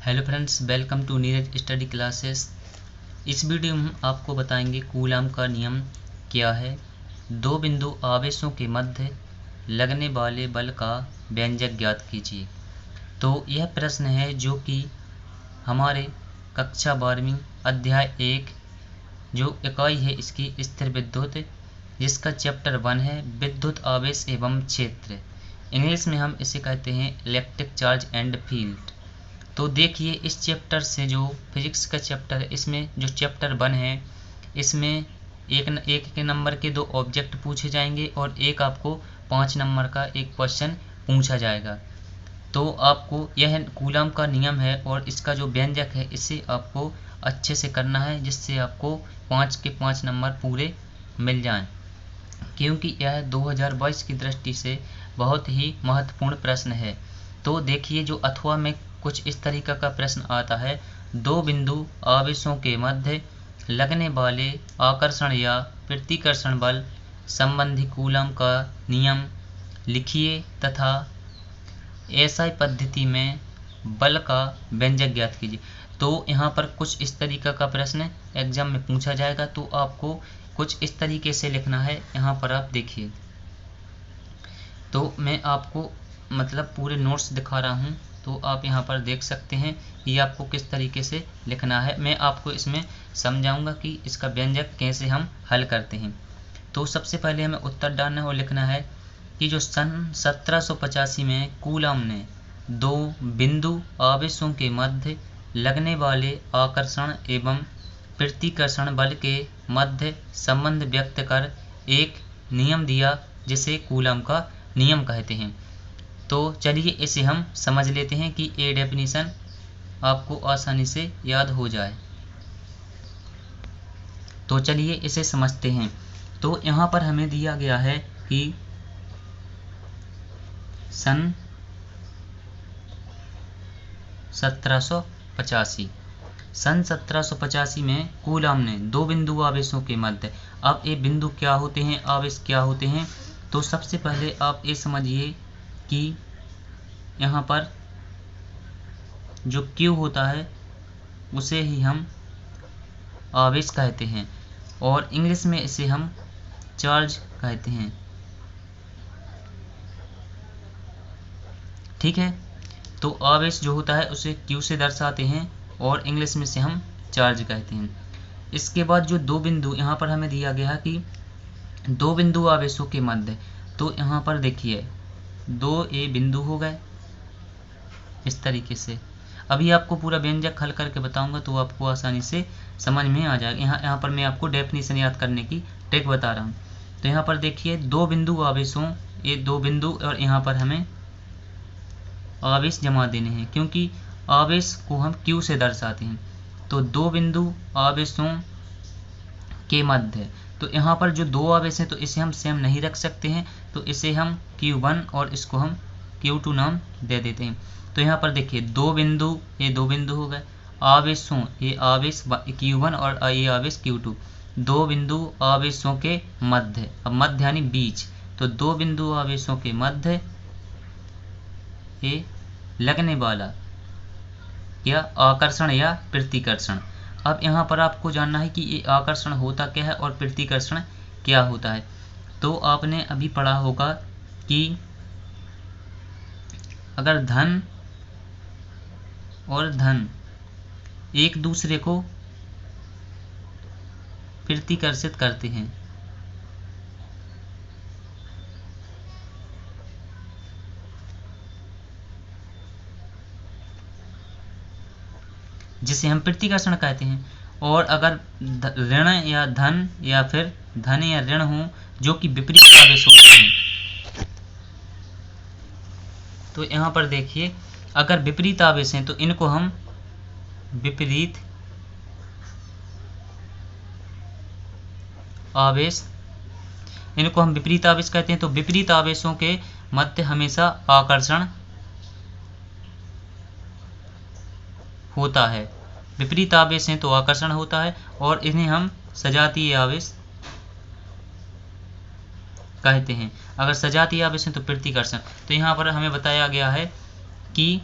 Hello friends, welcome to Neeraj study classes. इस video में हम आपको बताएंगे कूलाम का नियम क्या है। दो बिंदु आवेशों के मध्य लगने वाले बल का व्यंजक ज्ञात कीजिए। तो यह प्रश्न है जो कि हमारे कक्षा 12वीं अध्याय 1 जो इकाई है इसकी स्थिर विद्युत, जिसका चैप्टर 1 है विद्युत आवेश एवं क्षेत्र। इंग्लिश में हम इसे कहते हैं इलेक्ट्रिक चार्ज एंड फील्ड। तो देखिए, इस चैप्टर से जो फिजिक्स का चैप्टर है, इसमें जो चैप्टर 1 है इसमें एक के नंबर के 2 ऑब्जेक्ट पूछे जाएंगे और एक आपको 5 नंबर का एक क्वेश्चन पूछा जाएगा। तो आपको यह कूलाम का नियम है और इसका जो व्यंजक है इसे आपको अच्छे से करना है, जिससे आपको 5 के 5 नंबर पूरे मिल जाएं, क्योंकि यह 2022 की दृष्टि से बहुत ही महत्वपूर्ण प्रश्न है। तो देखिए, जो अथवा में कुछ इस तरीके का प्रश्न आता है, दो बिंदु आवेशों के मध्य लगने वाले आकर्षण या प्रतिकर्षण बल संबंधी कूलाम का नियम लिखिए तथा एसआई पद्धति में बल का व्यंजक ज्ञात कीजिए। तो यहाँ पर कुछ इस तरीके का प्रश्न एग्जाम में पूछा जाएगा, तो आपको कुछ इस तरीके से लिखना है। यहाँ पर आप देखिए, तो मैं आपको मतलब पूरे नोट्स दिखा रहा हूँ, तो आप यहाँ पर देख सकते हैं कि आपको किस तरीके से लिखना है। मैं आपको इसमें समझाऊंगा कि इसका व्यंजक कैसे हम हल करते हैं। तो सबसे पहले हमें उत्तर डालना है और लिखना है कि जो सन 1785 में कूलाम ने दो बिंदु आवेशों के मध्य लगने वाले आकर्षण एवं प्रतिकर्षण बल के मध्य संबंध व्यक्त कर एक नियम दिया, जिसे कूलाम का नियम कहते हैं। तो चलिए इसे हम समझ लेते हैं कि ये डेफिनेशन आपको आसानी से याद हो जाए। तो चलिए इसे समझते हैं। तो यहाँ पर हमें दिया गया है कि सन 1785 में कूलाम ने दो बिंदु आवेशों के मध्य, अब ये बिंदु क्या होते हैं, आवेश क्या होते हैं, तो सबसे पहले आप ये समझिए कि यहाँ पर जो Q होता है उसे ही हम आवेश कहते हैं और इंग्लिश में इसे हम चार्ज कहते हैं। ठीक है, तो आवेश जो होता है उसे Q से दर्शाते हैं और इंग्लिश में से हम चार्ज कहते हैं। इसके बाद जो दो बिंदु यहाँ पर हमें दिया गया कि दो बिंदु आवेशों के मध्य, तो यहाँ पर देखिए 2 ये बिंदु हो गए इस तरीके से। अभी आपको पूरा व्यंजक हल करके बताऊंगा तो आपको आसानी से समझ में आ जाएगा। यहाँ पर मैं आपको डेफिनेशन याद करने की ट्रिक बता रहा हूँ। तो यहाँ पर देखिए, दो बिंदु आवेशों, ये दो बिंदु और यहाँ पर हमें आवेश जमा देने हैं, क्योंकि आवेश को हम Q से दर्शाते हैं। तो दो बिंदु आवेशों के मध्य, तो यहाँ पर जो दो आवेश हैं तो इसे हम सेम नहीं रख सकते हैं, तो इसे हम Q1 और इसको हम Q2 नाम दे देते हैं। तो यहाँ पर देखिए, दो बिंदु, ये दो बिंदु हो गए, आवेशों, ये आवेश Q1 और ये आवेश Q2, दो बिंदु आवेशों के मध्य, अब मध्य यानी बीच, तो दो बिंदु आवेशों के मध्य ये लगने वाला या आकर्षण या प्रतिकर्षण। अब यहाँ पर आपको जानना है कि ये आकर्षण होता क्या है और प्रतिकर्षण क्या होता है। तो आपने अभी पढ़ा होगा कि अगर धन और धन एक दूसरे को प्रतिकर्षित करते हैं, जिसे हम प्रतिकर्षण कहते हैं, और अगर ऋण या धन या फिर धन या ऋण हो जो कि विपरीत आवेश होते हैं, तो यहाँ पर देखिए, अगर विपरीत आवेश हैं तो इनको हम विपरीत आवेश, इनको हम विपरीत आवेश कहते हैं। तो विपरीत आवेशों के मध्य हमेशा आकर्षण होता है, विपरीत आवेश हैं तो आकर्षण होता है, और इन्हें हम सजातीय आवेश कहते हैं। अगर सजातीय आवेश हैं तो प्रतिकर्षण। तो यहाँ पर हमें बताया गया है कि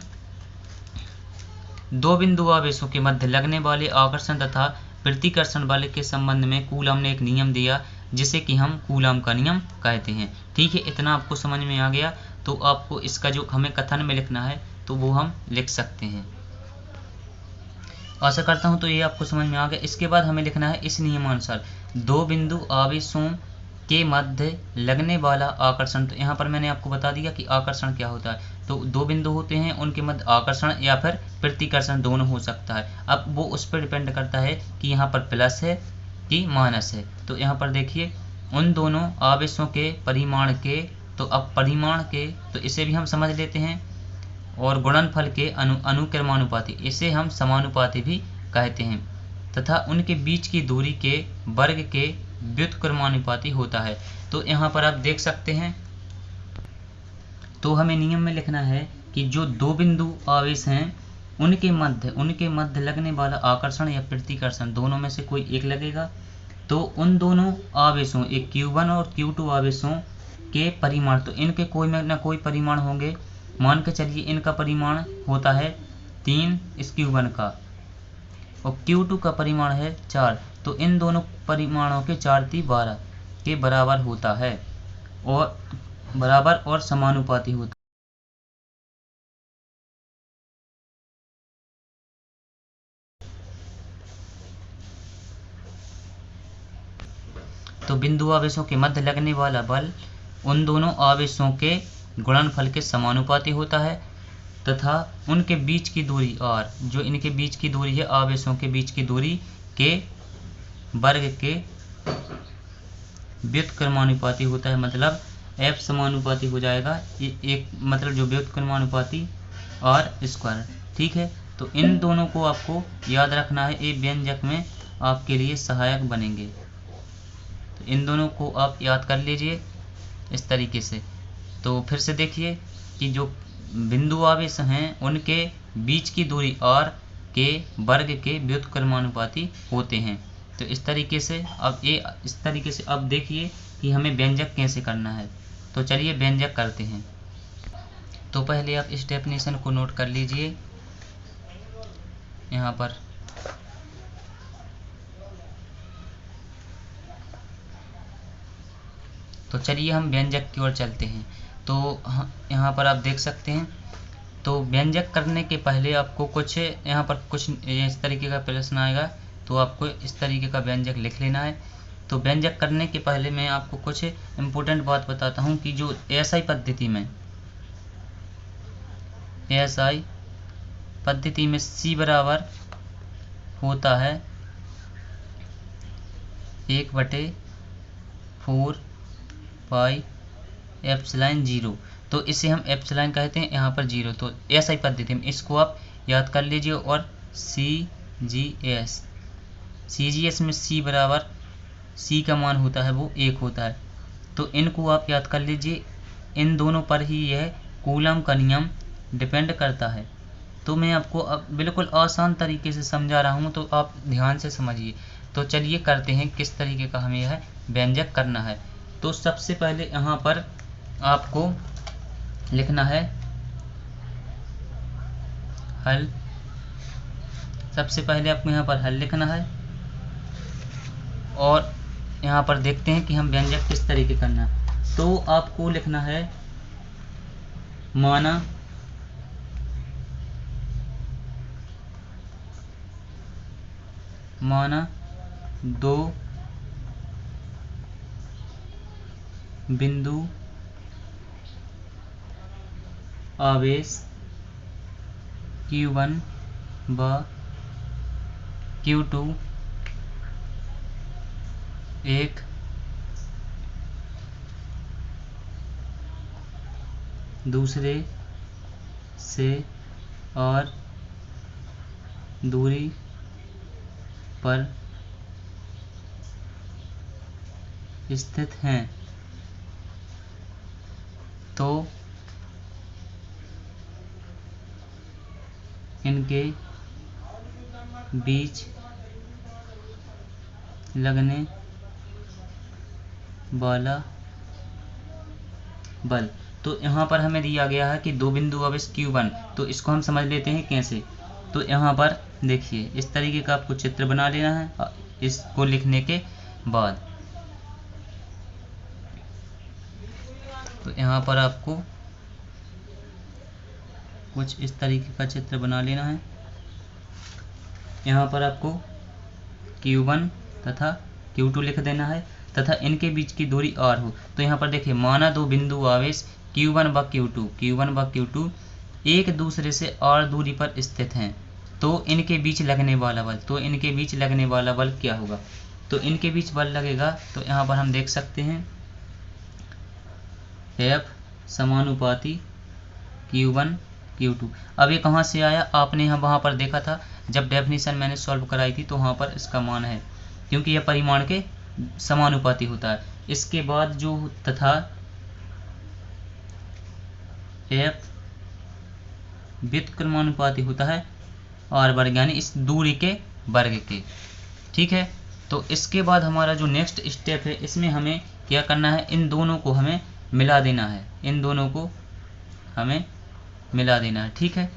दो बिंदु आवेशों के मध्य लगने वाले आकर्षण तथा प्रतिकर्षण बल के संबंध में कूलम ने एक नियम दिया जिसे कि हम कूलम का नियम कहते हैं। ठीक है, इतना आपको समझ में आ गया। तो आपको इसका जो हमें कथन में लिखना है तो वो हम लिख सकते हैं। आशा करता हूं तो ये आपको समझ में आ गया। इसके बाद हमें लिखना है इस नियमानुसार दो बिंदु आवेशों के मध्य लगने वाला आकर्षण। तो यहाँ पर मैंने आपको बता दिया कि आकर्षण क्या होता है। तो दो बिंदु होते हैं, उनके मध्य आकर्षण या फिर प्रतिकर्षण दोनों हो सकता है। अब वो उस पर डिपेंड करता है कि यहाँ पर प्लस है कि माइनस है। तो यहाँ पर देखिए उन दोनों आवेशों के परिमाण के, तो अब परिमाण के तो इसे भी हम समझ लेते हैं, और गुणनफल के अनुक्रमानुपाती, इसे हम समानुपाती भी कहते हैं, तथा उनके बीच की दूरी के वर्ग के व्युत्क्रमानुपाती होता है। तो यहाँ पर आप देख सकते हैं, तो हमें नियम में लिखना है कि जो दो बिंदु आवेश हैं उनके मध्य लगने वाला आकर्षण या प्रतिकर्षण दोनों में से कोई एक लगेगा। तो उन दोनों आवेशों, एक Q1 और Q2 आवेशों के परिमाण, तो इनके कोई न कोई परिमाण होंगे। मान के चलिए इनका परिमाण होता है 3 इस Q1 का, और Q2 का परिमाण है 4। तो इन दोनों परिमाणों के 4 3 12 के बराबर होता है, और बराबर और समानुपाती होता है। तो बिंदु आवेशों के मध्य लगने वाला बल उन दोनों आवेशों के गुणनफल के समानुपाती होता है, तथा उनके बीच की दूरी r, जो इनके बीच की दूरी है आवेशों के बीच की दूरी के वर्ग के व्युत्क्रमानुपाती होता है। मतलब F समानुपाती हो जाएगा एक, मतलब जो व्युत्क्रमानुपाती r²। ठीक है, तो इन दोनों को आपको याद रखना है, ये व्यंजक में आपके लिए सहायक बनेंगे। तो इन दोनों को आप याद कर लीजिए इस तरीके से। तो फिर से देखिए कि जो बिंदु आवेश हैं उनके बीच की दूरी r के वर्ग के व्युत्क्रमानुपाती होते हैं। तो इस तरीके से अब देखिए कि हमें व्यंजक कैसे करना है। तो चलिए व्यंजक करते हैं। तो पहले आप इस डेफिनेशन को नोट कर लीजिए यहाँ पर। तो चलिए हम व्यंजक की ओर चलते हैं। तो यहाँ पर आप देख सकते हैं, तो व्यंजक करने के पहले आपको कुछ यहाँ पर कुछ इस तरीके का प्रश्न आएगा, तो आपको इस तरीके का व्यंजक लिख लेना है। तो व्यंजक करने के पहले मैं आपको कुछ इम्पोर्टेंट बात बताता हूँ कि जो एएसआई पद्धति में C बराबर होता है 1/4 पाई एप्सिलॉन 0। तो इसे हम एप्सिलॉन कहते हैं, यहाँ पर 0। तो एएसआई पद्धति में इसको आप याद कर लीजिए। और CGS में C बराबर, C का मान होता है वो 1 होता है। तो इनको आप याद कर लीजिए, इन दोनों पर ही यह कूलम का नियम डिपेंड करता है। तो मैं आपको अब बिल्कुल आसान तरीके से समझा रहा हूँ, तो आप ध्यान से समझिए। तो चलिए करते हैं किस तरीके का हमें यह व्यंजक करना है। तो सबसे पहले यहाँ पर आपको लिखना है हल। सबसे पहले आपको यहाँ पर हल लिखना है, और यहाँ पर देखते हैं कि हम व्यंजक किस तरीके करना है। तो आपको लिखना है माना दो बिंदु आवेश Q1 व Q2 एक दूसरे से और दूरी पर स्थित हैं। तो इनके बीच लगने वाला बल, तो यहाँ पर हमें दिया गया है कि दो बिंदु आवेश Q1, तो इसको हम समझ लेते हैं कैसे। तो यहाँ पर देखिए इस तरीके का आपको चित्र बना लेना है इसको लिखने के बाद। तो यहाँ पर आपको कुछ इस तरीके का चित्र बना लेना है। यहाँ पर आपको Q1 तथा Q2 लिख देना है तथा इनके बीच की दूरी r हो। तो यहाँ पर देखिए माना दो बिंदु आवेश Q1 व Q2 एक दूसरे से r दूरी पर स्थित हैं, तो इनके बीच लगने वाला बल क्या होगा? तो इनके बीच बल लगेगा, तो यहाँ पर हम देख सकते हैं F समानुपाती Q1 Q2। अब ये कहाँ से आया? आपने वहाँ पर देखा था जब डेफिनेशन मैंने सॉल्व कराई थी, तो वहाँ पर इसका मान है, क्योंकि यह परिमाण के समानुपाती होता है। इसके बाद जो तथा F व्युत्क्रमानुपाती होता है r वर्ग, यानी इस दूरी के वर्ग के। ठीक है, तो इसके बाद हमारा जो नेक्स्ट स्टेप है, इसमें हमें क्या करना है? इन दोनों को हमें मिला देना है, ठीक है।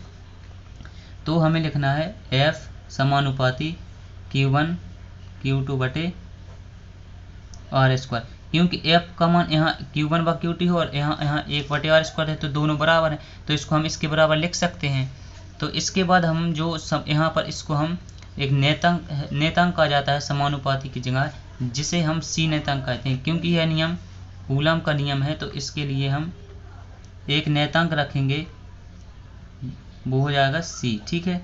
तो हमें लिखना है F समानुपाती Q1 Q2 बटे r स्क्वायर, क्योंकि F का मान यहाँ Q1 व Q2 है और यहाँ 1 बटे r स्क्वायर है, तो दोनों बराबर हैं, तो इसको हम इसके बराबर लिख सकते हैं। तो इसके बाद हम जो यहाँ पर इसको हम एक नेतांक आ जाता है समानुपाती की जगह, जिसे हम C नेतांक कहते हैं, क्योंकि यह नियम कूलम का नियम है, तो इसके लिए हम एक नेतांक रखेंगे, वो हो जाएगा C। ठीक है,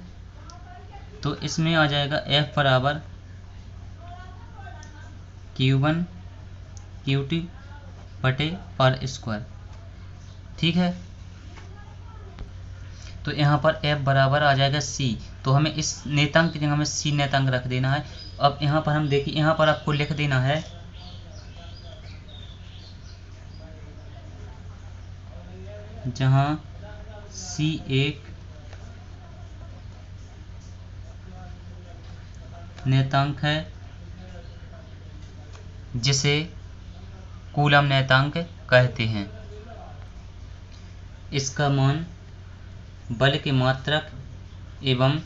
तो इसमें आ जाएगा F बराबर Q1 Q2 बटे r स्क्वायर। ठीक है, तो यहाँ पर F बराबर आ जाएगा C, तो हमें इस नेतांक की जगह हमें C नेतांक रख देना है। अब यहाँ पर हम देखिए, यहाँ पर आपको लिख देना है जहाँ C एक नेतांक है जिसे कूलम नेतांक कहते हैं। इसका मान बल के मात्रक एवं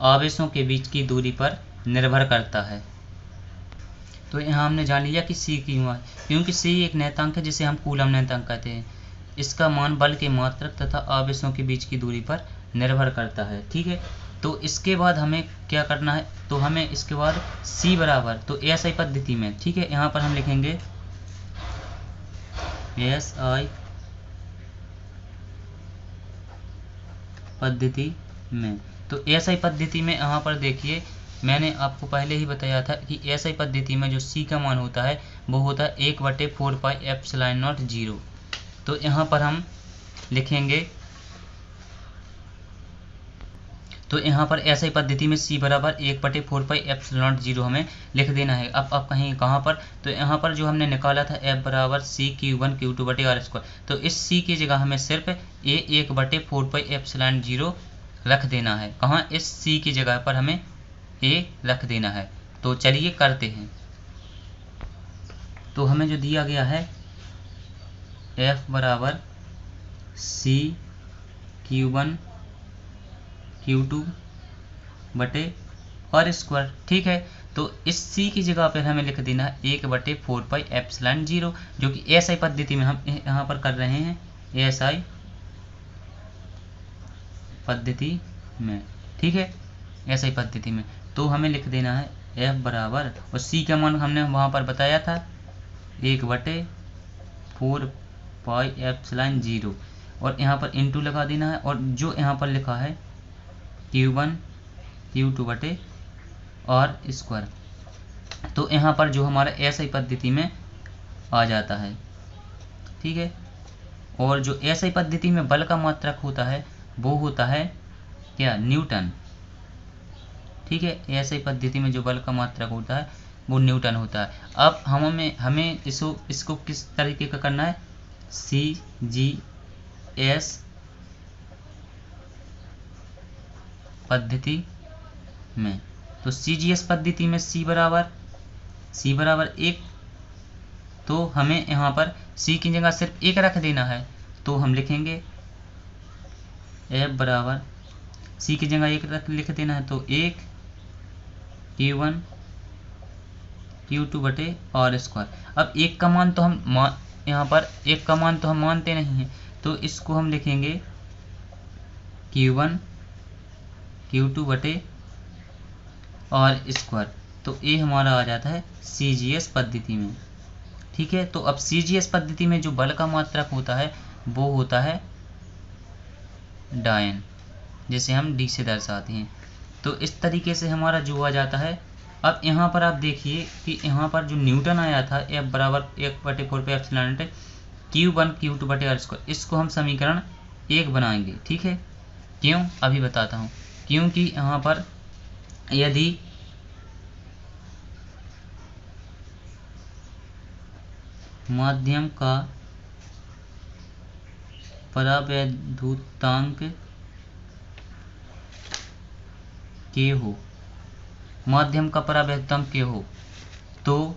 आवेशों के बीच की दूरी पर निर्भर करता है। तो यहाँ हमने जान लिया कि C क्यों है, क्योंकि C एक नेतांक है जिसे हम कूलम नेतांक कहते हैं। इसका मान बल के मात्रक तथा आवेशों के बीच की दूरी पर निर्भर करता है। ठीक है, तो इसके बाद हमें क्या करना है? तो हमें इसके बाद C बराबर, तो SI पद्धति में, ठीक है, यहाँ पर हम लिखेंगे SI पद्धति में। तो SI पद्धति में यहाँ पर देखिए, मैंने आपको पहले ही बताया था कि SI पद्धति में जो C का मान होता है वो होता है 1/4 पाई एप्सिलॉन नॉट 0। तो यहाँ पर हम लिखेंगे, तो यहाँ पर SI पद्धति में C बराबर 1/4 पाई एप्सिलॉन नॉट 0 हमें लिख देना है। अब आप कहेंगे कहाँ पर? तो यहाँ पर जो हमने निकाला था F बराबर C Q1 Q2 बटे r स्क्वायर, तो इस C की जगह हमें सिर्फ 1/4 पाई एप्सिलॉन 0 रख देना है। कहाँ? इस C की जगह पर हमें A रख देना है। तो चलिए करते हैं। तो हमें जो दिया गया है F बराबर C Q1 Q2 बटे r स्क्वायर। ठीक है, तो इस C की जगह पर हमें लिख देना है 1/4 पाई एप्सिलॉन 0, जो कि SI पद्धति में हम यहाँ पर कर रहे हैं, SI पद्धति में। ठीक है, SI पद्धति में, तो हमें लिख देना है F बराबर, और C का मान हमने वहाँ पर बताया था 1/4 पाई एप्सिलॉन 0, और यहाँ पर इंटू लगा देना है, और जो यहाँ पर लिखा है Q1 Q2 बटे r स्क्वायर, तो यहाँ पर जो हमारा SI पद्धति में आ जाता है। ठीक है, और जो SI पद्धति में बल का मात्रक होता है वो होता है क्या? न्यूटन। ठीक है, SI पद्धति में जो बल का मात्रक होता है वो न्यूटन होता है। अब हमें इसको किस तरीके का करना है? CGS पद्धति में। तो CGS पद्धति में C बराबर 1, तो हमें यहाँ पर C की जगह सिर्फ 1 रख देना है। तो हम लिखेंगे F बराबर सी की जगह 1 लिख देना है, तो 1 Q1 Q2 बटे आर स्क्वायर। अब एक का मान तो हम यहाँ पर एक का मान तो हम मानते नहीं हैं, तो इसको हम लिखेंगे Q1 Q2 बटे आर स्क्वायर। तो ये हमारा आ जाता है CGS पद्धति में। ठीक है, तो अब CGS पद्धति में जो बल का मात्रक होता है वो होता है डायन, जिसे हम D से दर्शाते हैं। तो इस तरीके से हमारा जो आ जाता है। अब यहाँ पर आप देखिए कि यहाँ पर जो न्यूटन आया था F बराबर 1/4 पे एप्सिलॉन नॉट Q1 Q2 बटे आर स्क्वायर, इसको हम समीकरण 1 बनाएंगे। ठीक है, क्यों अभी बताता हूँ। क्योंकि यहाँ पर यदि माध्यम का परावैद्युतांक K हो, माध्यम का परावैद्युतांक K हो, तो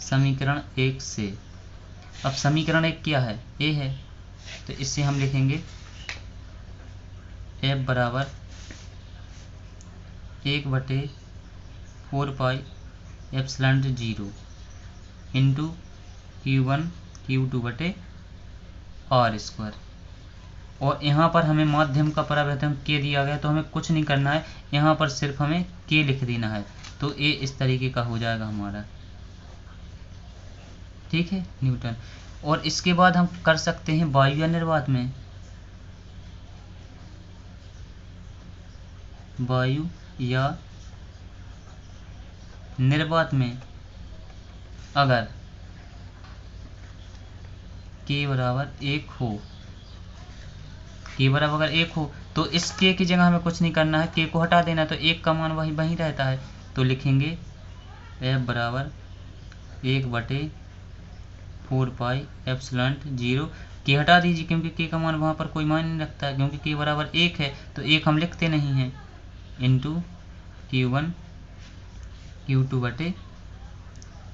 समीकरण 1 से, अब समीकरण 1 क्या है, ए है, तो इससे हम लिखेंगे F बराबर 1/4 pi epsilon 0 into Q1 Q2 बटे आर स्क्वायर। और यहाँ पर हमें माध्यम का परावैद्युतांक K दिया गया, तो हमें कुछ नहीं करना है, यहाँ पर सिर्फ हमें K लिख देना है। तो ये इस तरीके का हो जाएगा हमारा। ठीक है, न्यूटन। और इसके बाद हम कर सकते हैं वायु या निर्वात में। वायु या निर्वात में अगर K बराबर 1 हो, K बराबर अगर 1 हो, तो इस K की जगह हमें कुछ नहीं करना है, K को हटा देना, तो 1 का मान वही रहता है। तो लिखेंगे F बराबर 1/4 पाई एप्सिलॉन 0। K हटा दीजिए क्योंकि K का मान वहाँ पर कोई मान नहीं रखता है, क्योंकि K बराबर 1 है, तो 1 हम लिखते नहीं हैं, इंटू Q1 Q2 बटे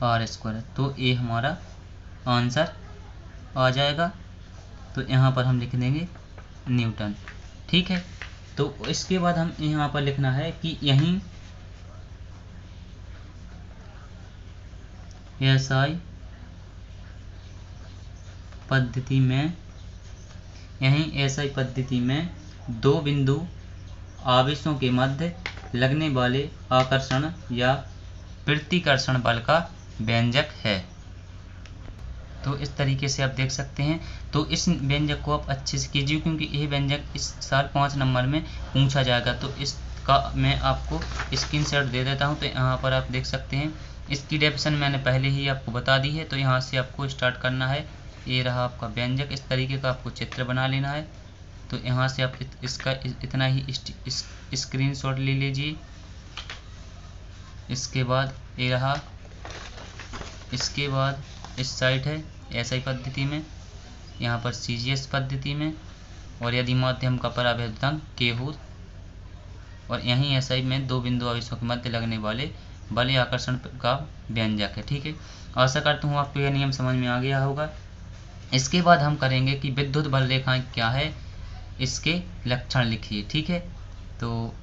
आर स्क्वायर। तो ये हमारा आंसर आ जाएगा। तो यहाँ पर हम लिख देंगे न्यूटन। ठीक है, तो इसके बाद हम यहाँ पर लिखना है कि यहीं SI पद्धति में दो बिंदु आवेशों के मध्य लगने वाले आकर्षण या प्रतिकर्षण बल का व्यंजक है। तो इस तरीके से आप देख सकते हैं। तो इस व्यंजक को आप अच्छे से कीजिए, क्योंकि यह व्यंजक इस साल 5 नंबर में पूछा जाएगा। तो इसका मैं आपको स्क्रीनशॉट दे देता हूं। तो यहाँ पर आप देख सकते हैं, इसकी डेफिनेशन मैंने पहले ही आपको बता दी है। तो यहाँ से आपको स्टार्ट करना है। ये रहा आपका व्यंजक, इस तरीके का आपको चित्र बना लेना है। तो यहाँ से आप इसका इतना ही स्क्रीनशॉट ले लीजिए। इसके बाद ये रहा, इसके बाद इस साइड है SI पद्धति में, यहाँ पर CGS पद्धति में, और यदि माध्यम का परावैद्युतांक K हो, और यहीं SI में दो बिंदु आवेशों के मध्य लगने वाले बल या आकर्षण का व्यंजक है। ठीक है, आशा करता हूँ आपको यह नियम समझ में आ गया होगा। इसके बाद हम करेंगे कि विद्युत बल रेखाएं क्या है, इसके लक्षण लिखिए। ठीक है, तो